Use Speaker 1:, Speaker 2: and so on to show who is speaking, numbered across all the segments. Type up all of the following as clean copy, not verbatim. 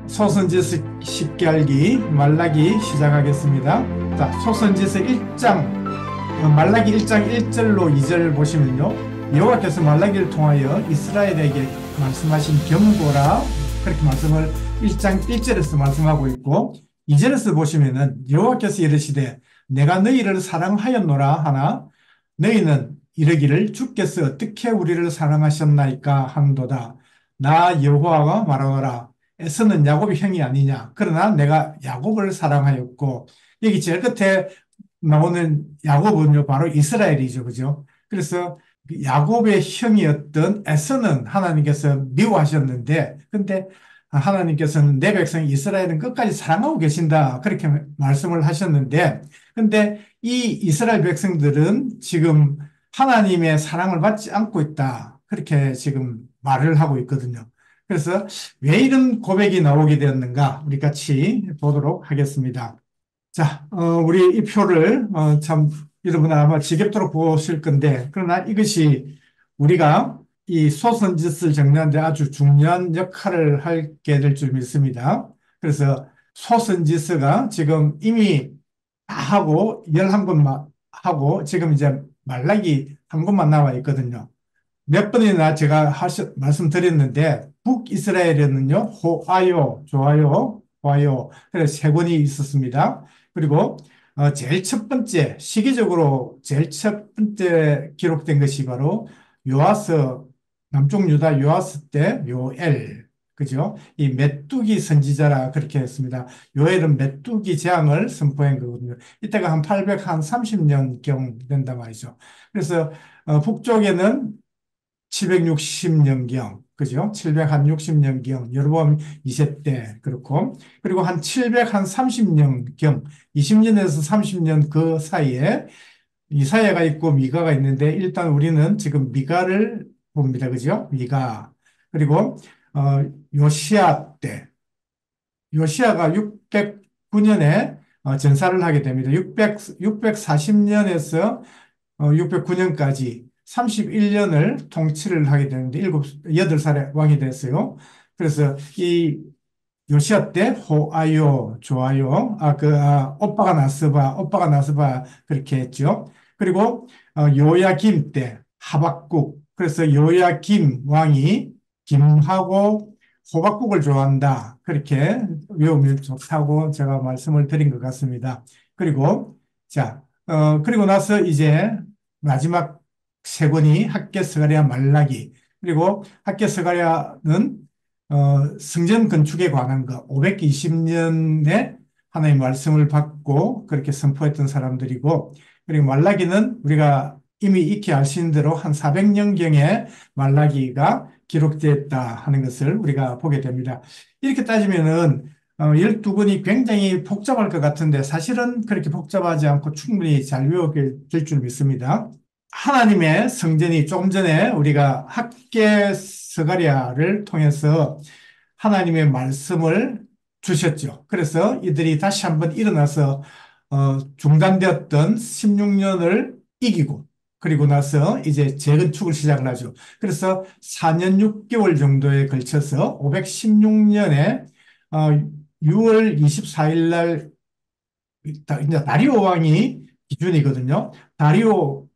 Speaker 1: 소선지서 쉽게 알기 말라기 시작하겠습니다. 자, 소선지서 1장 말라기 1장 1절로 2절 보시면요. 여호와께서 말라기를 통하여 이스라엘에게 말씀하신 경고라 그렇게 말씀을 1장 1절에서 말씀하고 있고 2절에서 보시면은 여호와께서 이르시되 내가 너희를 사랑하였노라 하나 너희는 이르기를 주께서 어떻게 우리를 사랑하셨나이까 하는도다. 나 여호와가 말하노라. 에서는 야곱의 형이 아니냐. 그러나 내가 야곱을 사랑하였고 여기 제일 끝에 나오는 야곱은요 바로 이스라엘이죠, 그죠? 그래서 야곱의 형이었던 에서는 하나님께서 미워하셨는데, 근데 하나님께서는 내 백성 이스라엘은 끝까지 사랑하고 계신다 그렇게 말씀을 하셨는데, 근데 이 이스라엘 백성들은 지금 하나님의 사랑을 받지 않고 있다 그렇게 지금 말을 하고 있거든요. 그래서 왜 이런 고백이 나오게 되었는가 우리 같이 보도록 하겠습니다. 자, 우리 이 표를 참 여러분 아마 지겹도록 보실 건데, 그러나 이것이 우리가 이 소선짓을 정리하는 데 아주 중요한 역할을 하게 될 줄 믿습니다. 그래서 소선지서가 지금 이미 다 하고 11권만 하고 지금 이제 말라기 한 권만 나와 있거든요. 몇 번이나 제가 말씀드렸는데 북이스라엘에는요 호아요, 좋아요, 호아요 그래서 세 권이 있었습니다. 그리고 제일 첫 번째 시기적으로 제일 첫 번째 기록된 것이 바로 요아스 남쪽 유다 요아스 때 요엘 그죠? 이 메뚜기 선지자라 그렇게 했습니다. 요엘은 메뚜기 재앙을 선포한 거거든요. 이때가 한 830년경 된단 말이죠. 그래서 북쪽에는 760년경, 그죠? 760년경, 여로보암 2세 때, 그렇고, 그리고 한 730년경, 20년에서 30년 그 사이에 이사야가 있고 미가가 있는데, 일단 우리는 지금 미가를 봅니다. 그죠? 미가. 그리고, 요시아 때, 요시아가 609년에 전사를 하게 됩니다. 640년에서 609년까지 31년을 통치를 하게 되는데 8살에 왕이 됐어요. 그래서 이 요시아 때 호아요, 좋아요, 오빠가 나서봐 그렇게 했죠. 그리고 요야김 때 하박국, 그래서 요야김 왕이 김하고 호박국을 좋아한다 그렇게 외우면 좋다고 제가 말씀을 드린 것 같습니다. 그리고 자, 그리고 나서 이제 마지막 세 권이 학개 스가랴 말라기 그리고 학개 스가랴는 성전 건축에 관한 거 520년에 하나님 말씀을 받고 그렇게 선포했던 사람들이고 그리고 말라기는 우리가 이미 익히 아시는 대로 한 400년경에 말라기가 기록되었다 하는 것을 우리가 보게 됩니다. 이렇게 따지면은 12권이 굉장히 복잡할 것 같은데 사실은 그렇게 복잡하지 않고 충분히 잘 외우게 될 줄 믿습니다. 하나님의 성전이 조금 전에 우리가 학개 스가랴를 통해서 하나님의 말씀을 주셨죠. 그래서 이들이 다시 한번 일어나서 중단되었던 16년을 이기고 그리고 나서 이제 재건축을 시작을 하죠. 그래서 4년 6개월 정도에 걸쳐서 516년에 6월 24일 날 이제 다리오 왕이 기준이거든요.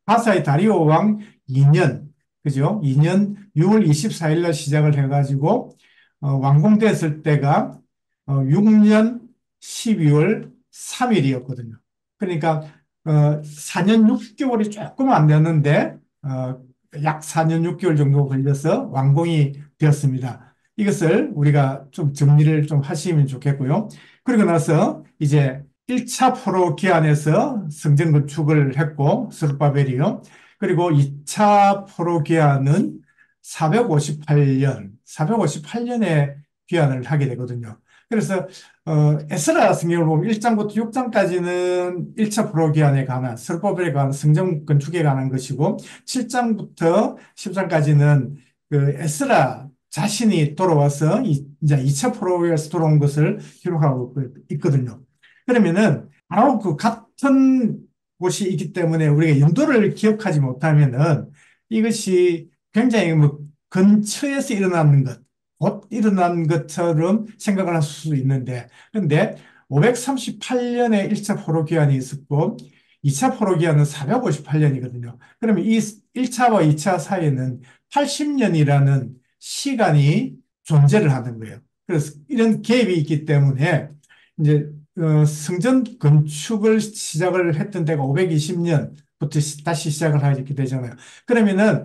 Speaker 1: 바사의 다리오 왕 2년, 그죠? 2년 6월 24일 날 시작을 해가지고, 완공됐을 때가 6년 12월 3일이었거든요. 그러니까, 4년 6개월이 조금 안 됐는데, 약 4년 6개월 정도 걸려서 완공이 되었습니다. 이것을 우리가 좀 정리를 좀 하시면 좋겠고요. 그리고 나서 이제 1차 포로 기한에서 성전 건축을 했고 스룹바벨이요. 그리고 2차 포로 기한은 458년에 귀환을 하게 되거든요. 그래서 에스라 성경을 보면 1장부터 6장까지는 1차 포로 기한에 관한 스룹바벨에 관한 성전 건축에 관한 것이고 7장부터 10장까지는 그 에스라 자신이 돌아와서 이제 2차 포로에서 돌아온 것을 기록하고 있거든요. 그러면은 바로 그 같은 곳이 있기 때문에 우리가 연도를 기억하지 못하면은 이것이 굉장히 뭐 근처에서 일어나는 것, 곧 일어난 것처럼 생각을 할 수 있는데, 그런데 538년에 1차 포로기한이 있었고 2차 포로기한은 458년이거든요. 그러면 이 1차와 2차 사이에는 80년이라는 시간이 존재를 하는 거예요. 그래서 이런 갭이 있기 때문에 이제 성전 건축을 시작을 했던 때가 520년부터 다시 시작을 하게 되잖아요. 그러면은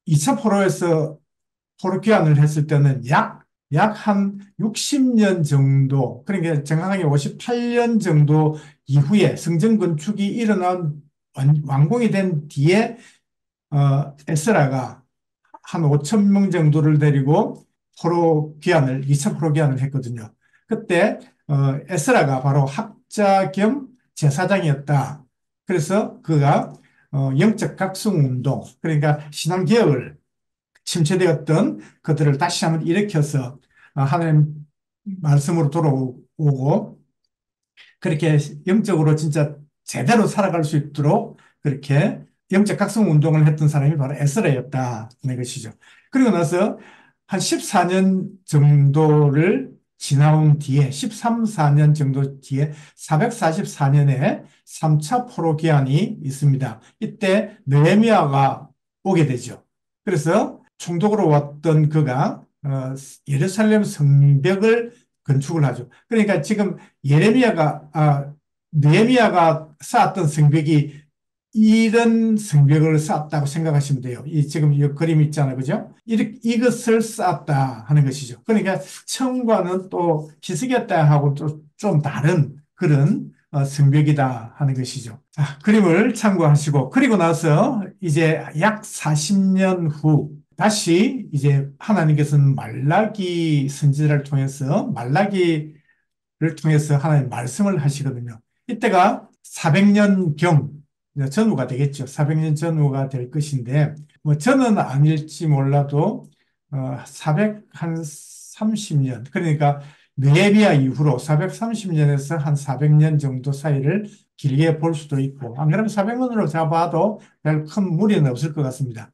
Speaker 1: 2차 포로에서 포로 귀환을 했을 때는 약 한 60년 정도, 그러니까 정확하게 58년 정도 이후에 성전 건축이 일어난 완공이 된 뒤에 에스라가 한 5천 명 정도를 데리고 포로 귀환을 2차 포로 귀환을 했거든요. 그때 에스라가 바로 학자 겸 제사장이었다. 그래서 그가 영적 각성 운동, 그러니까 신앙 개혁을 침체되었던 그들을 다시 한번 일으켜서 하나님 말씀으로 돌아오고 그렇게 영적으로 진짜 제대로 살아갈 수 있도록 그렇게 영적 각성 운동을 했던 사람이 바로 에스라였다는 것이죠. 그리고 나서 한 14년 정도를 지나온 뒤에 13, 14년 정도 뒤에 444년에 3차 포로 기한이 있습니다. 이때 느헤미야가 오게 되죠. 그래서 총독으로 왔던 그가 예루살렘 성벽을 건축을 하죠. 그러니까 지금 느헤미야가 쌓았던 성벽이 이런 성벽을 쌓았다고 생각하시면 돼요. 지금 이 그림 있잖아요. 그죠? 이것을 쌓았다 하는 것이죠. 그러니까 처음과는 또 히스기야 하고 좀 다른 그런 성벽이다 하는 것이죠. 자, 그림을 참고하시고, 그리고 나서 이제 약 40년 후, 다시 이제 하나님께서는 말라기 선지자를 통해서 하나님 말씀을 하시거든요. 이때가 400년 전후가 되겠죠. 400년 전후가 될 것인데, 뭐 저는 아닐지 몰라도 430년, 그러니까 느헤미야 이후로 430년에서 한 400년 정도 사이를 길게 볼 수도 있고, 안 그러면 400년으로 잡아도 별 큰 무리는 없을 것 같습니다.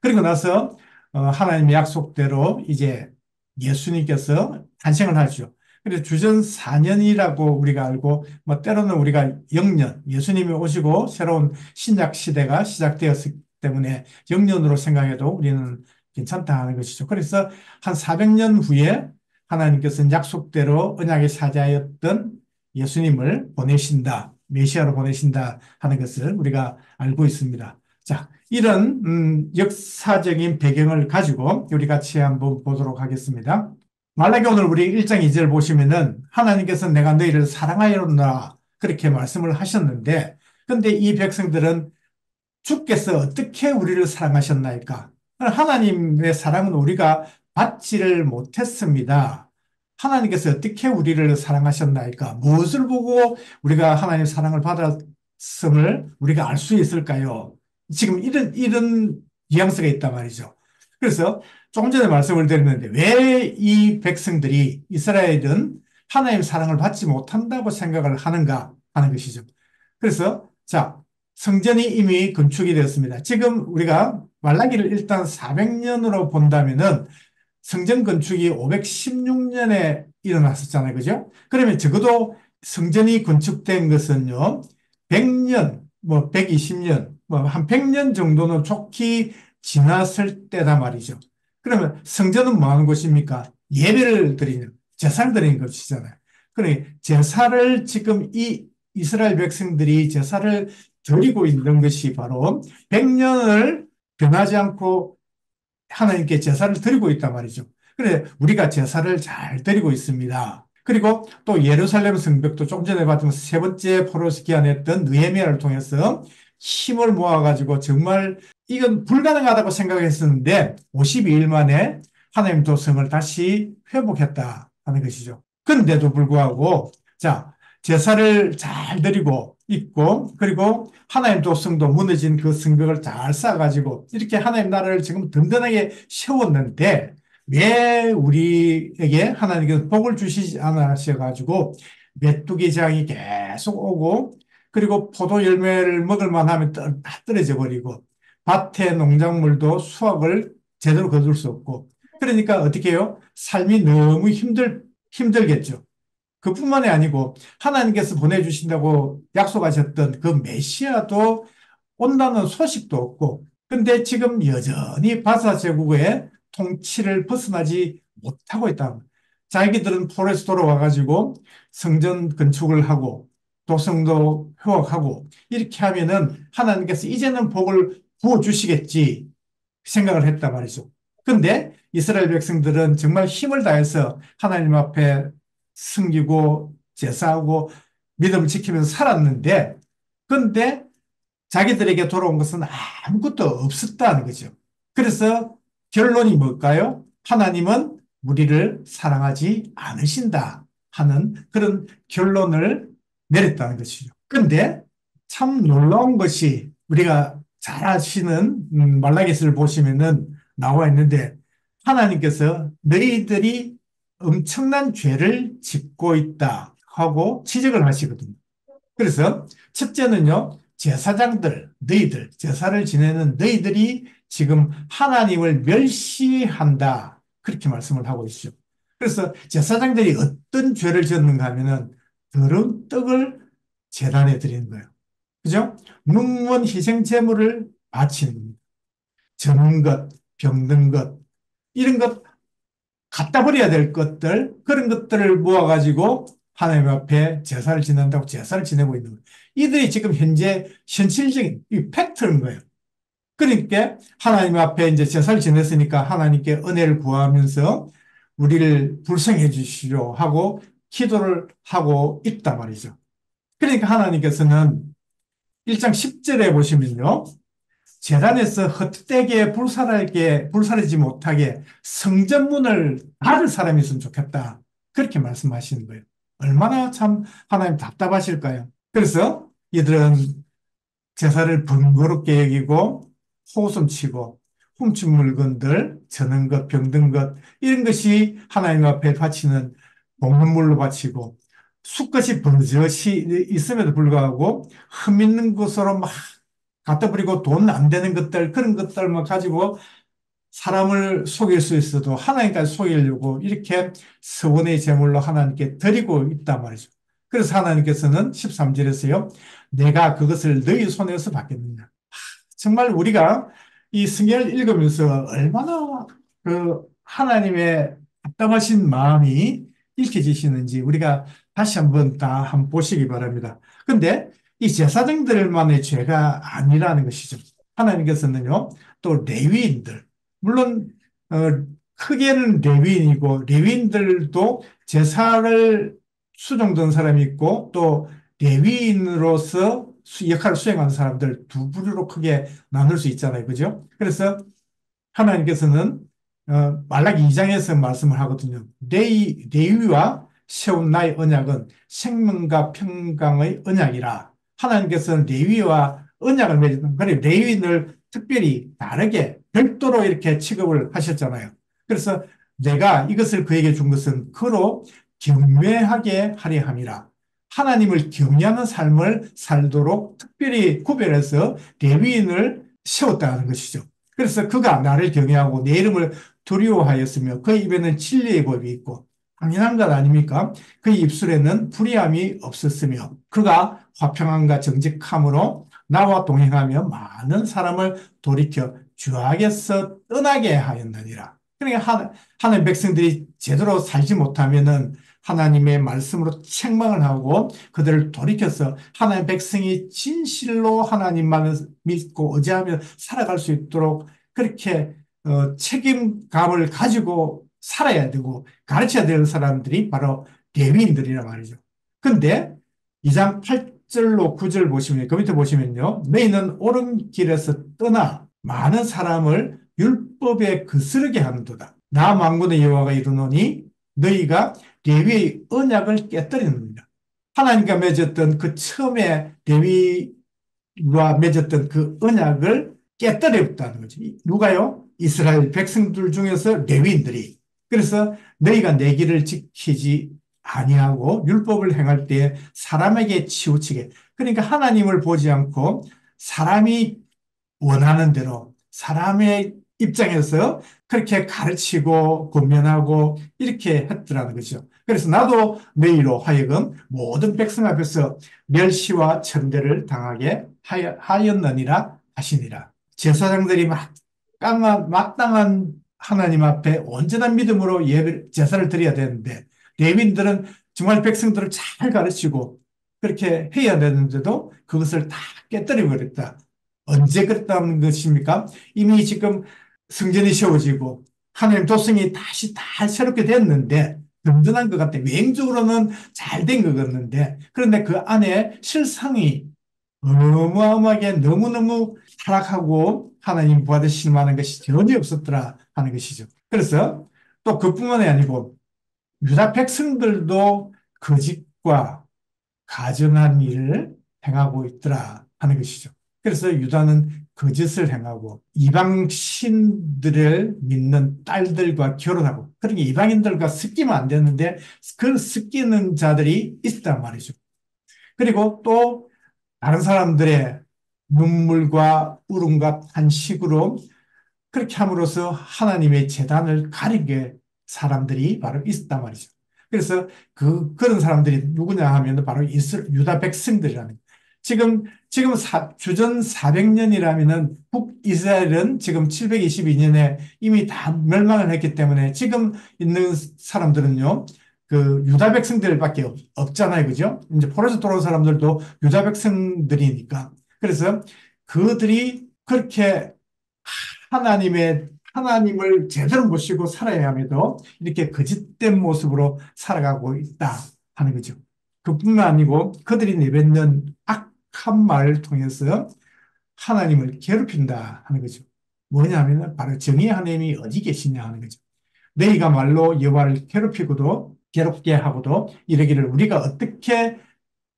Speaker 1: 그리고 나서 하나님의 약속대로 이제 예수님께서 탄생을 하죠. 그래서 주전 4년이라고 우리가 알고, 뭐 때로는 우리가 영년, 예수님이 오시고 새로운 신약 시대가 시작되었기 때문에 영년으로 생각해도 우리는 괜찮다 하는 것이죠. 그래서 한 400년 후에 하나님께서는 약속대로 언약의 사자였던 예수님을 보내신다, 메시아로 보내신다 하는 것을 우리가 알고 있습니다. 자, 이런 역사적인 배경을 가지고 우리 같이 한번 보도록 하겠습니다. 말라기 오늘 우리 1장 2절 보시면은 하나님께서 내가 너희를 사랑하였노라 그렇게 말씀을 하셨는데, 근데 이 백성들은 주께서 어떻게 우리를 사랑하셨나이까? 하나님의 사랑은 우리가 받지를 못했습니다. 하나님께서 어떻게 우리를 사랑하셨나이까? 무엇을 보고 우리가 하나님의 사랑을 받았음을 우리가 알 수 있을까요? 지금 이런 뉘앙스가 있단 말이죠. 그래서 조금 전에 말씀을 드렸는데 왜 이 백성들이 이스라엘은 하나님의 사랑을 받지 못한다고 생각을 하는가 하는 것이죠. 그래서 자, 성전이 이미 건축이 되었습니다. 지금 우리가 말라기를 일단 400년으로 본다면은 성전 건축이 516년에 일어났었잖아요. 그죠? 그러면 적어도 성전이 건축된 것은요, 100년, 뭐 120년, 뭐 한 100년 정도는 좋게 지났을 때다 말이죠. 그러면 성전은 뭐 하는 곳입니까? 예배를 드리는, 제사를 드리는 것이잖아요. 그러니 제사를 지금 이 이스라엘 백성들이 제사를 드리고 있는 것이 바로 100년을 변하지 않고 하나님께 제사를 드리고 있단 말이죠. 그래, 우리가 제사를 잘 드리고 있습니다. 그리고 또 예루살렘 성벽도 좀 전에 봤던 세 번째 포로스 기한했던 느헤미야를 통해서 힘을 모아가지고 정말 이건 불가능하다고 생각했었는데 52일 만에 하나님 도성을 다시 회복했다 하는 것이죠. 그런데도 불구하고 자, 제사를 잘 드리고 있고, 그리고 하나님 도성도 무너진 그 성벽을 잘 쌓아가지고 이렇게 하나님 나라를 지금 든든하게 세웠는데 왜 우리에게 하나님께서 복을 주시지 않으셔가지고 메뚜기 장이 계속 오고, 그리고 포도 열매를 먹을 만하면 다 떨어져 버리고 밭의 농작물도 수확을 제대로 거둘 수 없고, 그러니까 어떻게 해요? 삶이 너무 힘들겠죠. 그뿐만이 아니고 하나님께서 보내주신다고 약속하셨던 그 메시아도 온다는 소식도 없고, 근데 지금 여전히 바사 제국의 통치를 벗어나지 못하고 있다. 자기들은 포레스도로 와가지고 성전 건축을 하고 도성도 회복하고 이렇게 하면은 하나님께서 이제는 복을 부어주시겠지 생각을 했단 말이죠. 근데 이스라엘 백성들은 정말 힘을 다해서 하나님 앞에 숨기고 제사하고 믿음을 지키면서 살았는데, 근데 자기들에게 돌아온 것은 아무것도 없었다는 거죠. 그래서 결론이 뭘까요? 하나님은 우리를 사랑하지 않으신다 하는 그런 결론을 내렸다는 것이죠. 그런데 참 놀라운 것이 우리가 잘 아시는 말라기스를 보시면은 나와 있는데, 하나님께서 너희들이 엄청난 죄를 짓고 있다 하고 지적을 하시거든요. 그래서 첫째는요, 제사장들, 너희들, 제사를 지내는 너희들이 지금 하나님을 멸시한다. 그렇게 말씀을 하고 있죠. 그래서 제사장들이 어떤 죄를 지었는가 하면은 더러운 떡을 제단에 드리는 거예요. 그죠? 묵은 희생 제물을 바치는 겁니다. 저는 것, 병든 것, 이런 것 갖다 버려야 될 것들, 그런 것들을 모아가지고 하나님 앞에 제사를 지낸다고 제사를 지내고 있는 거예요. 이들이 지금 현재 현실적인 이 팩트인 거예요. 그러니까 하나님 앞에 이제 제사를 지냈으니까 하나님께 은혜를 구하면서 우리를 불쌍해 주시려 하고 기도를 하고 있단 말이죠. 그러니까 하나님께서는 1장 10절에 보시면요. 재단에서 헛되게 불사르지 못하게 성전문을 닫을 사람이 있으면 좋겠다. 그렇게 말씀하시는 거예요. 얼마나 참 하나님 답답하실까요? 그래서 이들은 제사를 번거롭게 여기고 호송치고 훔친 물건들, 저는 것, 병든 것, 이런 것이 하나님 앞에 바치는 공헌물로 바치고 수컷이 버젓이 있음에도 불구하고 흠 있는 것으로 막 갖다 버리고 돈 안 되는 것들, 그런 것들만 가지고 사람을 속일 수 있어도 하나님까지 속이려고 이렇게 서원의 제물로 하나님께 드리고 있단 말이죠. 그래서 하나님께서는 13절에서요, 내가 그것을 너희 손에서 받겠느냐. 정말 우리가 이 성경을 읽으면서 얼마나 그 하나님의 답답하신 마음이 읽혀지시는지 우리가 다시 한번 다 한번 보시기 바랍니다. 근데 이 제사장들만의 죄가 아니라는 것이죠. 하나님께서는요, 또 레위인들, 물론 어, 크게는 레위인이고 레위인들도 제사를 수종된 사람이 있고 또 레위인으로서 역할을 수행하는 사람들 두 부류로 크게 나눌 수 있잖아요. 그죠? 그래서 하나님께서는 말라기 2장에서 말씀을 하거든요. 레위와 세운 나의 언약은 생명과 평강의 언약이라. 하나님께서는 레위와 언약을 맺었던, 그래 레위인을 특별히 다르게 별도로 이렇게 취급을 하셨잖아요. 그래서 내가 이것을 그에게 준 것은 그로 경외하게 하려 함이라. 하나님을 경외하는 삶을 살도록 특별히 구별해서 레위인을 세웠다는 것이죠. 그래서 그가 나를 경외하고 내 이름을 두려워하였으며 그의 입에는 진리의 법이 있고 당연한 것 아닙니까? 그의 입술에는 불의함이 없었으며 그가 화평함과 정직함으로 나와 동행하며 많은 사람을 돌이켜 주악에서 떠나게 하였느니라. 그러니까 하나님 백성들이 제대로 살지 못하면은 하나님의 말씀으로 책망을 하고 그들을 돌이켜서 하나님 백성이 진실로 하나님만을 믿고 의지하며 살아갈 수 있도록 그렇게 책임감을 가지고 살아야 되고 가르쳐야 되는 사람들이 바로 레위인들이란 말이죠. 근데 2장 8절로 9절 보시면 그 밑에 보시면요. 너희는 옳은 길에서 떠나 많은 사람을 율법에 거스르게 하는도다. 나 만군의 여호와가 이르노니 너희가 레위의 언약을 깨뜨리는다. 하나님과 맺었던 그 처음에 레위와 맺었던 그 언약을 깨뜨렸다는 거지. 누가요? 이스라엘 백성들 중에서 레위인들이. 그래서 너희가 내 길을 지키지 아니하고 율법을 행할 때 사람에게 치우치게. 그러니까 하나님을 보지 않고 사람이 원하는 대로 사람의 입장에서 그렇게 가르치고 권면하고 이렇게 했더라는 거죠. 그래서 나도 너희로 하여금 모든 백성 앞에서 멸시와 천대를 당하게 하였느니라 하시니라. 제사장들이 마땅한 하나님 앞에 온전한 믿음으로 제사를 드려야 되는데 레위인들은 정말 백성들을 잘 가르치고 그렇게 해야 되는데도 그것을 다 깨뜨려 버렸다. 언제 그랬다는 것입니까? 이미 지금 성전이 세워지고 하나님 도성이 다시 다 새롭게 됐는데 든든한 것 같아. 외형적으로는 잘 된 것 같는데 그런데 그 안에 실상이 어마어마하게 너무너무 타락하고 하나님 부하에 실망하는 것이 전혀 없었더라 하는 것이죠. 그래서 또 그뿐만이 아니고 유다 백성들도 거짓과 가증한 일을 행하고 있더라 하는 것이죠. 그래서 유다는 거짓을 행하고 이방 신들을 믿는 딸들과 결혼하고 그러니 이방인들과 섞이면 안 되는데 그 섞이는 자들이 있단 말이죠. 그리고 또 다른 사람들의 눈물과 울음과 탄식으로 그렇게 함으로써 하나님의 재단을 가리게 사람들이 바로 있었단 말이죠. 그래서 그런 사람들이 누구냐 하면 바로 유다 백성들이라는. 지금 주전 400년이라면은 북이스라엘은 지금 722년에 이미 다 멸망을 했기 때문에 지금 있는 사람들은요, 그 유다 백성들밖에 없잖아요. 그죠? 이제 포로에서 돌아온 사람들도 유다 백성들이니까. 그래서 그들이 그렇게 하나님을 제대로 모시고 살아야 함에도 이렇게 거짓된 모습으로 살아가고 있다 하는 거죠. 그뿐만 아니고 그들이 내뱉는 악한 말을 통해서 하나님을 괴롭힌다 하는 거죠. 뭐냐 하면 바로 정의의 하나님이 어디 계시냐 하는 거죠. 너희가 말로 여호와를 괴롭히고도 괴롭게 하고도 이러기를 우리가 어떻게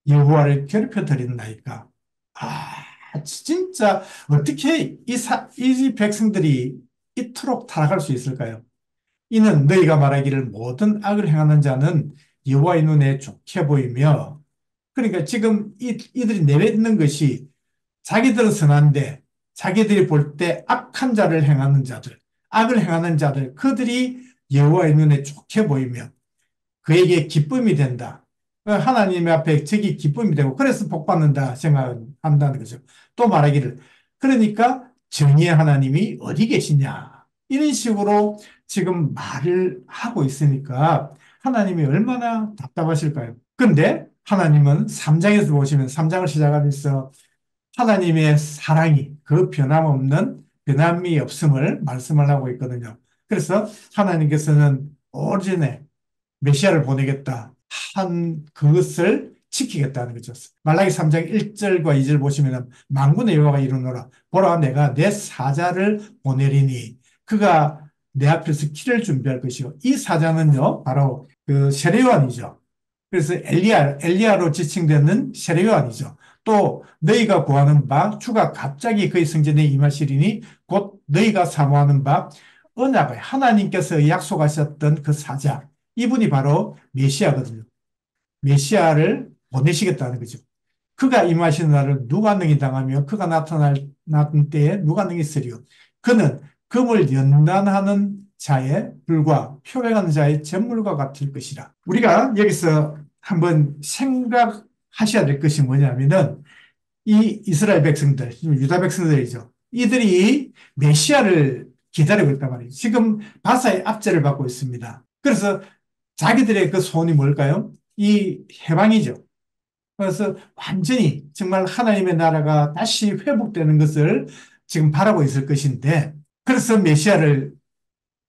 Speaker 1: 여호와를 괴롭혀 드린다니까. 진짜 어떻게 이 백성들이 이토록 타락할 수 있을까요? 이는 너희가 말하기를 모든 악을 행하는 자는 여호와의 눈에 좋게 보이며 그러니까 지금 이들이 내뱉는 것이 자기들은 선한데 자기들이 볼 때 악한 자를 행하는 자들, 악을 행하는 자들, 그들이 여호와의 눈에 좋게 보이며 그에게 기쁨이 된다. 하나님 앞에 적이 기쁨이 되고 그래서 복 받는다 생각한다는 거죠. 또 말하기를 그러니까 정의의 하나님이 어디 계시냐 이런 식으로 지금 말을 하고 있으니까 하나님이 얼마나 답답하실까요? 근데 하나님은 3장에서 보시면 3장을 시작하면서 하나님의 사랑이 그 변함이 없음을 말씀을 하고 있거든요. 그래서 하나님께서는 오전에 메시아를 보내겠다 한 그것을 지키겠다는 거죠. 말라기 3장 1절과 2절 보시면 만군의 여호와가 이르노라 보라 내가 내 사자를 보내리니 그가 내 앞에서 길을 준비할 것이요. 이 사자는요 바로 그 세례요한이죠. 그래서 엘리야로 지칭되는 세례요한이죠. 또 너희가 구하는 바 주가 갑자기 그의 성전에 임하시리니 곧 너희가 사모하는 바 언약을 하나님께서 약속하셨던 그 사자 이분이 바로 메시아거든요. 메시아를 보내시겠다는 거죠. 그가 임하시는 날을 누가 능히 당하며 그가 나타날 때에 누가 능히 쓰리요. 그는 금을 연단하는 자의 불과 표백하는 자의 잿물과 같을 것이라. 우리가 여기서 한번 생각하셔야 될 것이 뭐냐면은 이 이스라엘 백성들, 유다 백성들이죠. 이들이 메시아를 기다리고 있단 말이에요. 지금 바사의 압제를 받고 있습니다. 그래서 자기들의 그 소원이 뭘까요? 이 해방이죠. 그래서 완전히 정말 하나님의 나라가 다시 회복되는 것을 지금 바라고 있을 것인데, 그래서 메시아를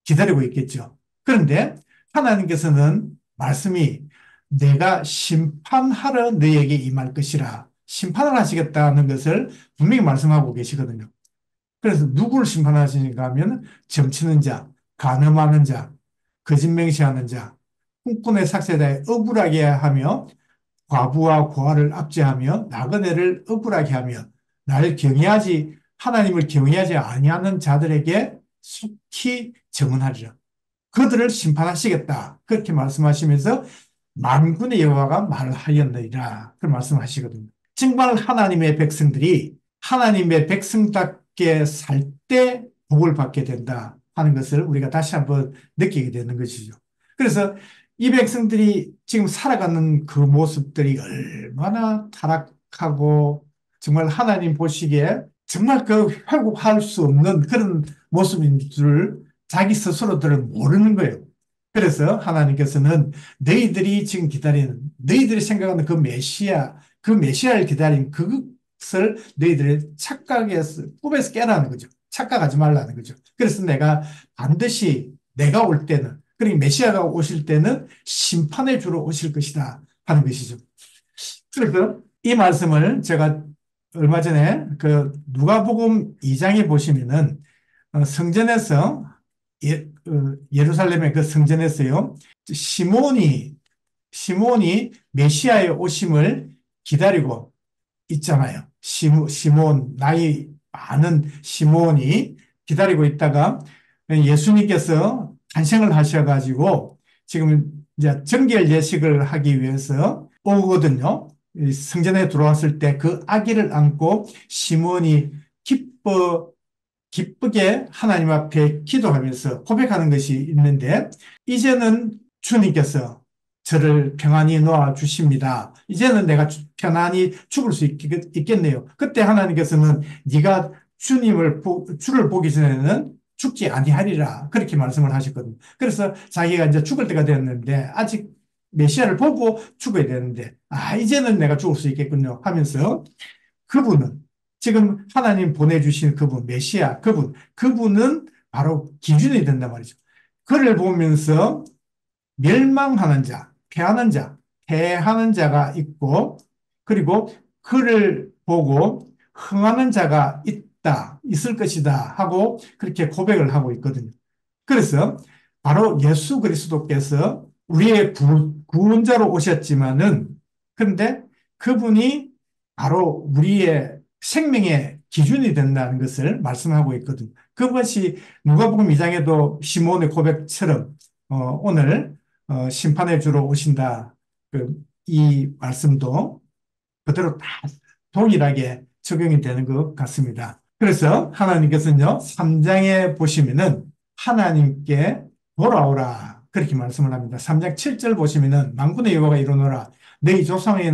Speaker 1: 기다리고 있겠죠. 그런데 하나님께서는 말씀이 내가 심판하러 너에게 임할 것이라 심판을 하시겠다는 것을 분명히 말씀하고 계시거든요. 그래서 누구를 심판하시는가 하면 점치는 자, 간음하는 자, 거짓 맹세하는 자, 꿈꾼의 삭세자에 억울하게 하며 과부와 고아를 압제하며 나그네를 억울하게 하며 나를 하나님을 경외하지 아니하는 자들에게 속히 정언하리라. 그들을 심판하시겠다. 그렇게 말씀하시면서 만군의 여호와가 말하였느니라. 그 말씀하시거든요. 정말 하나님의 백성들이 하나님의 백성답게 살 때 복을 받게 된다 하는 것을 우리가 다시 한번 느끼게 되는 것이죠. 그래서 이 백성들이 지금 살아가는 그 모습들이 얼마나 타락하고 정말 하나님 보시기에 정말 그 회복할 수 없는 그런 모습인 줄 자기 스스로들은 모르는 거예요. 그래서 하나님께서는 너희들이 지금 기다리는, 너희들이 생각하는 그 메시아, 그 메시아를 기다린 그것을 너희들의 착각에서, 꿈에서 깨라는 거죠. 착각하지 말라는 거죠. 그래서 내가 반드시 내가 올 때는, 그러니까 메시아가 오실 때는 심판의 주로 오실 것이다 하는 것이죠. 그래서 이 말씀을 제가 얼마 전에 그 누가복음 2장에 보시면은 성전에서 예루살렘의 그 성전에서요 시몬이 메시아의 오심을 기다리고 있잖아요. 시몬 나이 많은 시몬이 기다리고 있다가 예수님께서 탄생을 하셔가지고 지금 이제 정결 예식을 하기 위해서 오거든요. 성전에 들어왔을 때 그 아기를 안고 시몬이 기쁘게 하나님 앞에 기도하면서 고백하는 것이 있는데, 이제는 주님께서 저를 평안히 놓아 주십니다. 이제는 내가 편안히 죽을 수 있겠네요. 그때 하나님께서는 네가 주를 보기 전에는 죽지 아니하리라 그렇게 말씀을 하셨거든요. 그래서 자기가 이제 죽을 때가 되었는데 아직 메시아를 보고 죽어야 되는데 이제는 내가 죽을 수 있겠군요 하면서 그분은 지금 하나님 보내주신 그분 메시아 그분은 바로 기준이 된단 말이죠. 그를 보면서 멸망하는 자, 패하는 자가 있고, 그리고 그를 보고 흥하는 자가 있을 것이다 하고 그렇게 고백을 하고 있거든요. 그래서 바로 예수 그리스도께서 우리의 구원자로 오셨지만은, 그런데 그분이 바로 우리의 생명의 기준이 된다는 것을 말씀하고 있거든요. 그것이 누가복음 2장에도 시몬의 고백처럼 오늘 심판의 주로 오신다. 이 말씀도 그대로 다 동일하게 적용이 되는 것 같습니다. 그래서 하나님께서는요, 3장에 보시면은 하나님께 돌아오라. 그렇게 말씀을 합니다. 3장 7절 보시면은 만군의 여호와가 이르노라. 너희 조상의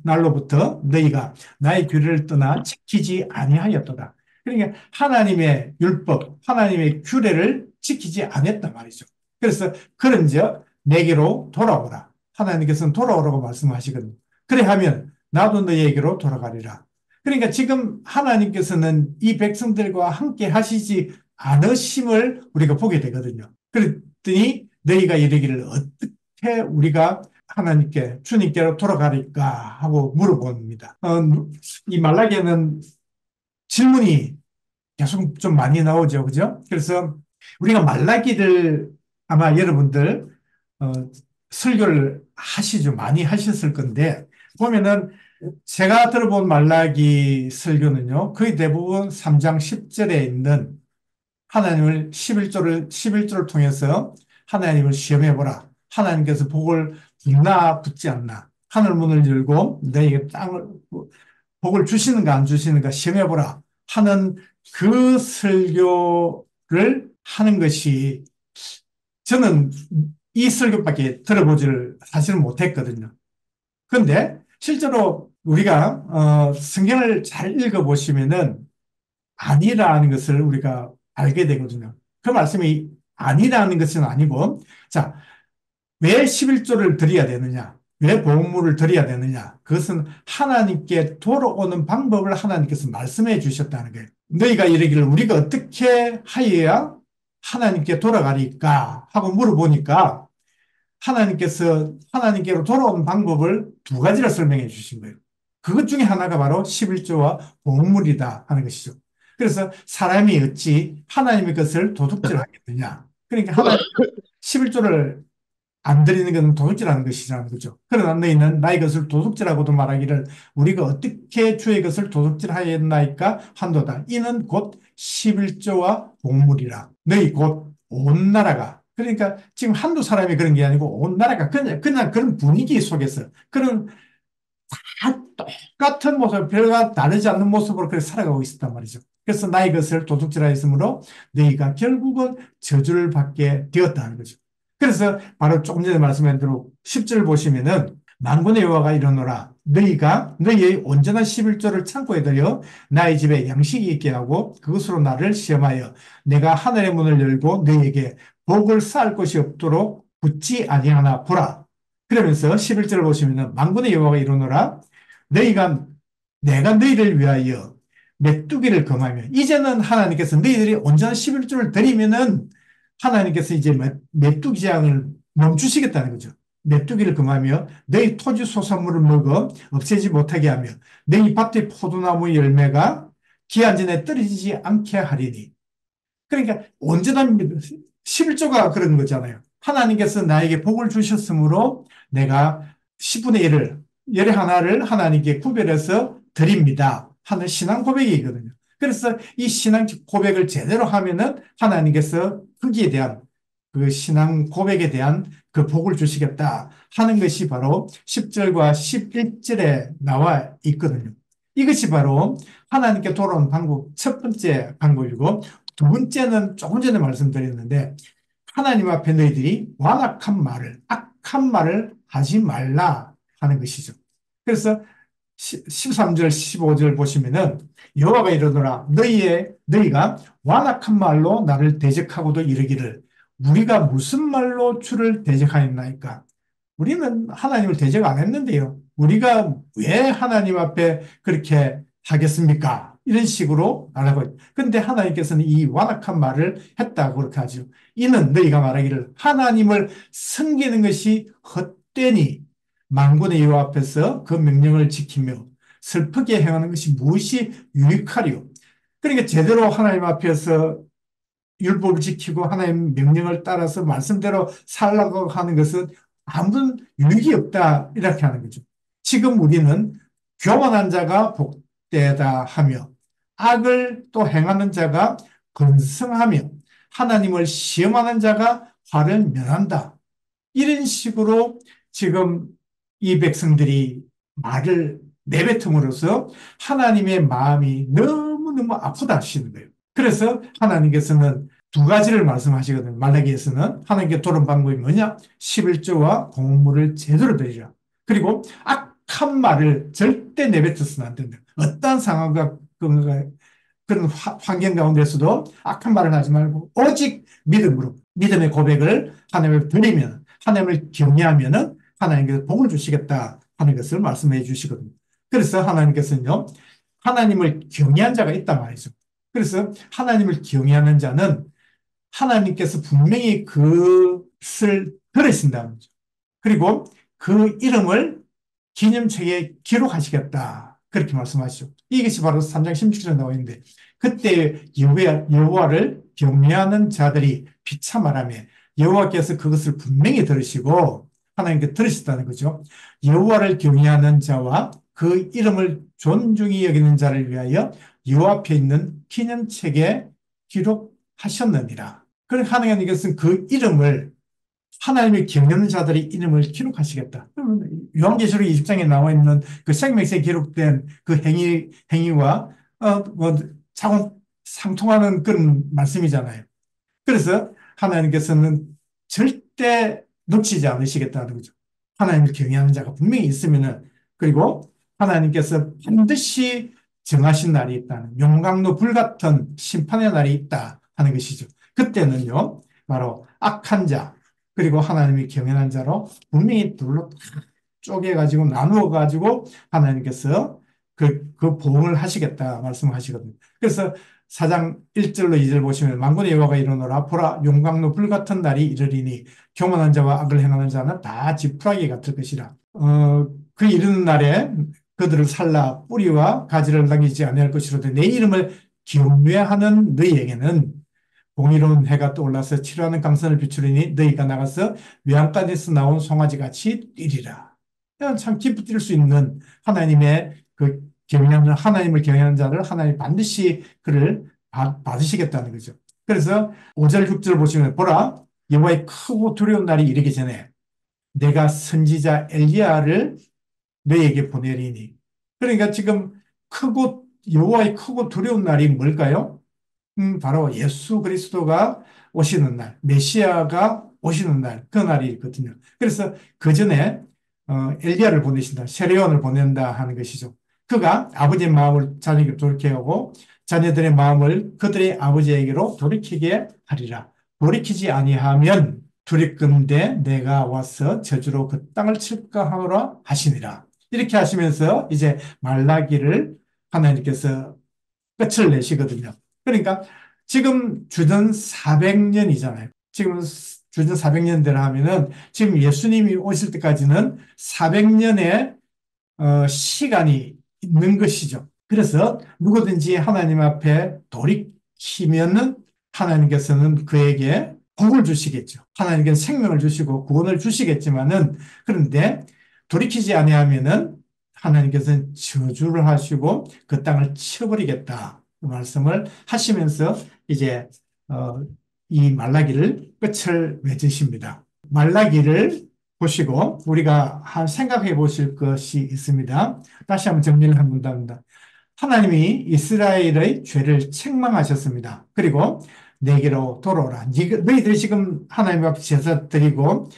Speaker 1: 날로부터 너희가 나의 규례를 떠나 지키지 아니하였도다. 그러니까 하나님의 율법, 하나님의 규례를 지키지 않았단 말이죠. 그래서 그런즉 내게로 돌아오라. 하나님께서는 돌아오라고 말씀하시거든요. 그래 하면 나도 너희에게로 돌아가리라. 그러니까 지금 하나님께서는 이 백성들과 함께 하시지 않으심을 우리가 보게 되거든요. 그랬더니 너희가 이르기를 어떻게 우리가 하나님께 주님께로 돌아가릴까 하고 물어봅니다. 이 말라기에는 질문이 계속 좀 많이 나오죠. 그죠? 그래서 우리가 말라기를 아마 여러분들 어, 설교를 하시죠. 많이 하셨을 건데 보면은 제가 들어본 말라기 설교는요. 거의 대부분 3장 10절에 있는 하나님을 11조를 통해서 하나님을 시험해보라. 하나님께서 복을 붓나 붓지 않나. 하늘 문을 열고 너에게 복을 주시는가 안 주시는가 시험해보라 하는 그 설교를 하는 것이 저는 이 설교밖에 들어보지를 사실은 못했거든요. 그런데 실제로 우리가 성경을 잘 읽어보시면은 아니라는 것을 우리가 알게 되거든요. 그 말씀이 아니라는 것은 아니고, 자, 왜 11조를 드려야 되느냐? 왜 보험물을 드려야 되느냐? 그것은 하나님께 돌아오는 방법을 하나님께서 말씀해 주셨다는 거예요. 너희가 이르기를 우리가 어떻게 하여야 하나님께 돌아가리까? 하고 물어보니까 하나님께로 돌아오는 방법을 두 가지를 설명해 주신 거예요. 그것 중에 하나가 바로 11조와 보험물이다 하는 것이죠. 그래서 사람이 어찌 하나님의 것을 도둑질하겠느냐. 그러니까 하나님 11조를 안 드리는 것은 도둑질하는 것이라는 거죠. 그러나 너희는 나의 것을 도둑질하고도 말하기를 우리가 어떻게 주의 것을 도둑질하였나이까 한도다. 이는 곧 11조와 복물이라. 너희 곧 온 나라가. 그러니까 지금 한두 사람이 그런 게 아니고 온 나라가 그냥 그런 분위기 속에서 그런 다 똑같은 모습, 별과 다르지 않는 모습으로 그렇게 살아가고 있었단 말이죠. 그래서 나의 것을 도둑질하 했으므로 너희가 결국은 저주를 받게 되었다는 거죠. 그래서 바로 조금 전에 말씀한 대로 10절 보시면은 만군의 여호와가 이르노라 너희가 너희의 온전한 11조를 창고에 들여 나의 집에 양식이 있게 하고 그것으로 나를 시험하여 내가 하늘의 문을 열고 너희에게 복을 쌓을 것이 없도록 붙지 아니하나 보라. 그러면서 11절을 보시면은 만군의 여호와가 이르노라 너희가 내가 너희를 위하여 메뚜기를 금하며 이제는 하나님께서 너희들이 온전한 11조를 드리면은 하나님께서 이제 메뚜기 재앙을 멈추시겠다는 거죠. 메뚜기를 금하며 너희 토지 소산물을 먹어 없애지 못하게 하며 너희 밭의 포도나무 열매가 기한 전에 떨어지지 않게 하리니. 그러니까 온전한 11조가 그런 거잖아요. 하나님께서 나에게 복을 주셨으므로 내가 10분의 1을 열의 하나를 하나님께 구별해서 드립니다 하는 신앙 고백이거든요. 그래서 이 신앙 고백을 제대로 하면은 하나님께서 거기에 대한 그 신앙 고백에 대한 그 복을 주시겠다 하는 것이 바로 10절과 11절에 나와 있거든요. 이것이 바로 하나님께 돌아온 방법, 첫 번째 방법이고, 두 번째는 조금 전에 말씀드렸는데, 하나님 앞에 너희들이 완악한 말을, 악한 말을 하지 말라 하는 것이죠. 그래서 13절, 15절 보시면은 여호와가 이르노라 너희가 완악한 말로 나를 대적하고도 이르기를 우리가 무슨 말로 주를 대적하였나이까? 우리는 하나님을 대적 안 했는데요. 우리가 왜 하나님 앞에 그렇게 하겠습니까? 이런 식으로 말하고. 근데 하나님께서는 이 완악한 말을 했다고 그렇게 하죠. 이는 너희가 말하기를 하나님을 섬기는 것이 헛되니 만군의 여호와 앞에서 그 명령을 지키며 슬프게 행하는 것이 무엇이 유익하리요. 그러니까 제대로 하나님 앞에서 율법을 지키고 하나님 명령을 따라서 말씀대로 살라고 하는 것은 아무런 유익이 없다 이렇게 하는 거죠. 지금 우리는 교만한 자가 복되다 하며 악을 또 행하는 자가 건성하며 하나님을 시험하는 자가 화를 면한다. 이런 식으로 지금 이 백성들이 말을 내뱉음으로써 하나님의 마음이 너무너무 아프다 하시는 거예요. 그래서 하나님께서는 두 가지를 말씀하시거든요. 말라기에서는 하나님께 돌아온 방법이 뭐냐? 11조와 공물을 제대로 드리라. 그리고 악한 말을 절대 내뱉어서는 안 된다. 어떤 상황과 그런 환경 가운데서도 악한 말을 하지 말고 오직 믿음으로 믿음의 고백을 하나님을 드리면 하나님을 경외하면은 하나님께서 복을 주시겠다 하는 것을 말씀해 주시거든요. 그래서 하나님께서는요, 하나님을 경외한 자가 있단 말이죠. 그래서 하나님을 경외하는 자는 하나님께서 분명히 그것을 들으신다는 거죠. 그리고 그 이름을 기념책에 기록하시겠다. 그렇게 말씀하시죠. 이것이 바로 3장 16절에 나와 있는데 그때 여호와를 경외하는 자들이 비참하라며 여호와께서 그것을 분명히 들으시고 하나님께 들으셨다는 거죠. 여호와를 경외하는 자와 그 이름을 존중히 여기는 자를 위하여 여호와 앞에 있는 기념책에 기록하셨느니라. 그러니까 하나님께서는 그 이름을 하나님의 경외하는 자들의 이름을 기록하시겠다. 그러면 요한계시록 20장에 나와 있는 그 생명책에 기록된 그 행위와 차원 상통하는 그런 말씀이잖아요. 그래서 하나님께서는 절대 놓치지 않으시겠다는 거죠. 하나님을 경외하는 자가 분명히 있으면은 그리고 하나님께서 반드시 정하신 날이 있다는 용광로 불같은 심판의 날이 있다 하는 것이죠. 그때는요, 바로 악한 자, 그리고 하나님이 경외하는 자로 분명히 둘로 쪼개가지고 나누어가지고 하나님께서 그 보응을 하시겠다 말씀하시거든요. 그래서 4장 1절로 2절 보시면 만군의 여호와가 이르노라 보라 용광로 불같은 날이 이르리니 교만한 자와 악을 행하는 자는 다 지푸라기 같을 것이라. 그 이르는 날에 그들을 살라 뿌리와 가지를 남기지 아니할 것이로되 내 이름을 경외하는 너희에게는 공의로운 해가 떠올라서 치료하는 강선을 비추리니 너희가 나가서 외양간에서 나온 송아지같이 뛰리라. 참 기쁘 뛸 수 있는 하나님의 그 경외하는 하나님을 경외하는 자를 하나님 반드시 그를 받으시겠다는 거죠. 그래서 5절 6절 보시면 보라 여호와의 크고 두려운 날이 이르기 전에 내가 선지자 엘리야를 너희에게 보내리니. 그러니까 지금 크고 여호와의 크고 두려운 날이 뭘까요? 바로 예수 그리스도가 오시는 날, 메시아가 오시는 날, 그 날이 있거든요. 그래서 그 전에 엘리야를 보내신다, 세례요한을 보낸다 하는 것이죠. 그가 아버지의 마음을 자녀에게 돌이켜 하고 자녀들의 마음을 그들의 아버지에게로 돌이키게 하리라. 돌이키지 아니하면 두렵건대 내가 와서 저주로 그 땅을 칠까 하노라 하시니라. 이렇게 하시면서 이제 말라기를 하나님께서 끝을 내시거든요. 그러니까 지금 주전 400년이잖아요. 지금 주전 400년대라 하면은 지금 예수님이 오실 때까지는 400년의 시간이 있는 것이죠. 그래서 누구든지 하나님 앞에 돌이키면은 하나님께서는 그에게 복을 주시겠죠. 하나님께서 생명을 주시고 구원을 주시겠지만은 그런데 돌이키지 아니하면은 하나님께서는 저주를 하시고 그 땅을 쳐버리겠다. 그 말씀을 하시면서 이제 이 말라기를 끝을 맺으십니다. 말라기를 보시고 우리가 생각해 보실 것이 있습니다. 다시 한번 정리를 한번 합니다. 하나님이 이스라엘의 죄를 책망하셨습니다. 그리고 내게로 돌아오라. 너희들이 지금 하나님 앞에 제사 드리고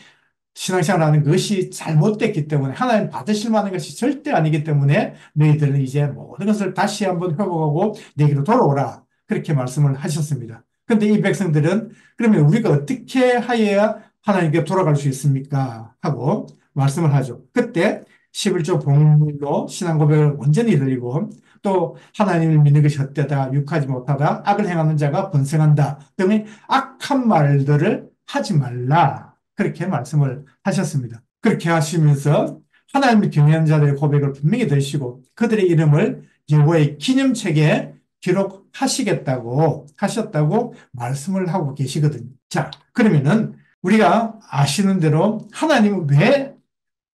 Speaker 1: 신앙생활하는 것이 잘못됐기 때문에 하나님 받으실 만한 것이 절대 아니기 때문에 너희들은 이제 모든 것을 다시 한번 회복하고 내게로 돌아오라. 그렇게 말씀을 하셨습니다. 그런데 이 백성들은 그러면 우리가 어떻게 하여야 하나님께 돌아갈 수 있습니까? 하고 말씀을 하죠. 그때 11조 봉물로 신앙 고백을 온전히 드리고 또 하나님을 믿는 것이 헛되다, 유익하지 못하다, 악을 행하는 자가 번성한다 등의 악한 말들을 하지 말라. 그렇게 말씀을 하셨습니다. 그렇게 하시면서 하나님을 경외하는 자들의 고백을 분명히 들으시고 그들의 이름을 여호와의 기념책에 기록하시겠다고 하셨다고 말씀을 하고 계시거든요. 자, 그러면은 우리가 아시는 대로 하나님은 왜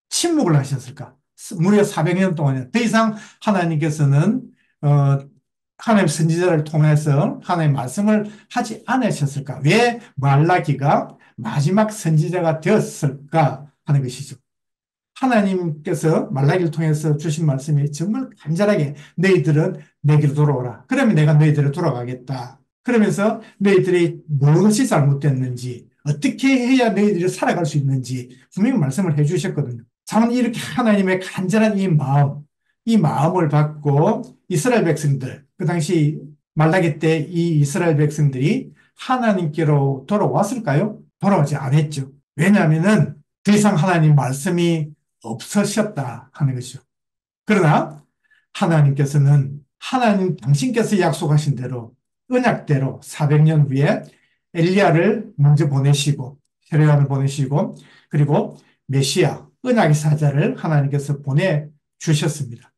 Speaker 1: 침묵을 하셨을까? 무려 400년 동안에 더 이상 하나님께서는 하나님 선지자를 통해서 하나님 말씀을 하지 않으셨을까? 왜 말라기가 마지막 선지자가 되었을까 하는 것이죠. 하나님께서 말라기를 통해서 주신 말씀이 정말 간절하게 너희들은 내게로 돌아오라. 그러면 내가 너희들을 돌아가겠다. 그러면서 너희들이 무엇이 잘못됐는지 어떻게 해야 너희들이 살아갈 수 있는지 분명히 말씀을 해 주셨거든요. 참 이렇게 하나님의 간절한 이 마음을 받고 이스라엘 백성들, 그 당시 말라기 때 이 이스라엘 백성들이 하나님께로 돌아왔을까요? 돌아오지 않았죠. 왜냐하면은 더 이상 하나님 말씀이 없으셨다 하는 것이죠. 그러나 하나님께서는 당신께서 약속하신 대로 언약대로 400년 후에 엘리야를 먼저 보내시고 세례요한을 보내시고 그리고 메시아 언약의 사자를 하나님께서 보내주셨습니다.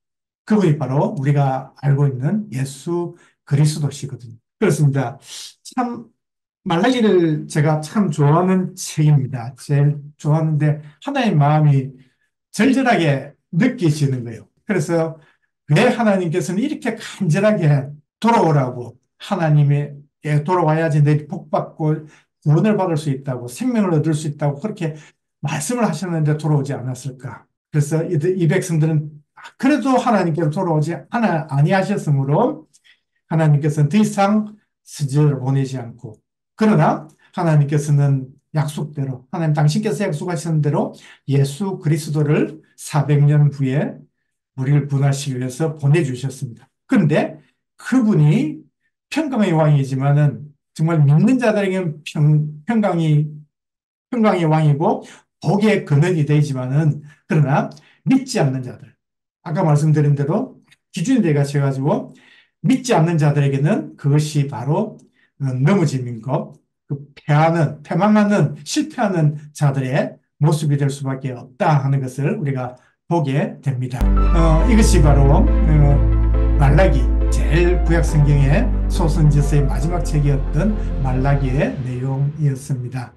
Speaker 1: 그분이 바로 우리가 알고 있는 예수 그리스도시거든요. 그렇습니다. 참 말라기를 제가 참 좋아하는 책입니다. 제일 좋아하는데 하나님의 마음이 절절하게 느껴지는 거예요. 그래서 왜 하나님께서는 이렇게 간절하게 돌아오라고 하나님의 돌아와야지 내 복받고 구원을 받을 수 있다고 생명을 얻을 수 있다고 그렇게 말씀을 하셨는데 돌아오지 않았을까? 그래서 이 백성들은 그래도 하나님께로 돌아오지 아니하셨으므로 하나님께서는 더 이상 선지자를 보내지 않고 그러나 하나님께서는 약속대로 하나님 당신께서 약속하신 대로 예수 그리스도를 400년 후에 우리를 구원하시기 위해서 보내주셨습니다. 그런데 그분이 평강의 왕이지만은 정말 믿는 자들에게는 평강의 왕이고 복의 근원이 되지만은 그러나 믿지 않는 자들 아까 말씀드린 대로 기준이 돼가지고 믿지 않는 자들에게는 그것이 바로 넘어짐인 것, 패망하는 실패하는 자들의 모습이 될 수밖에 없다 하는 것을 우리가 보게 됩니다. 이것이 바로 말라기 제일 구약 성경의 소선지서의 마지막 책이었던 말라기의 내용이었습니다.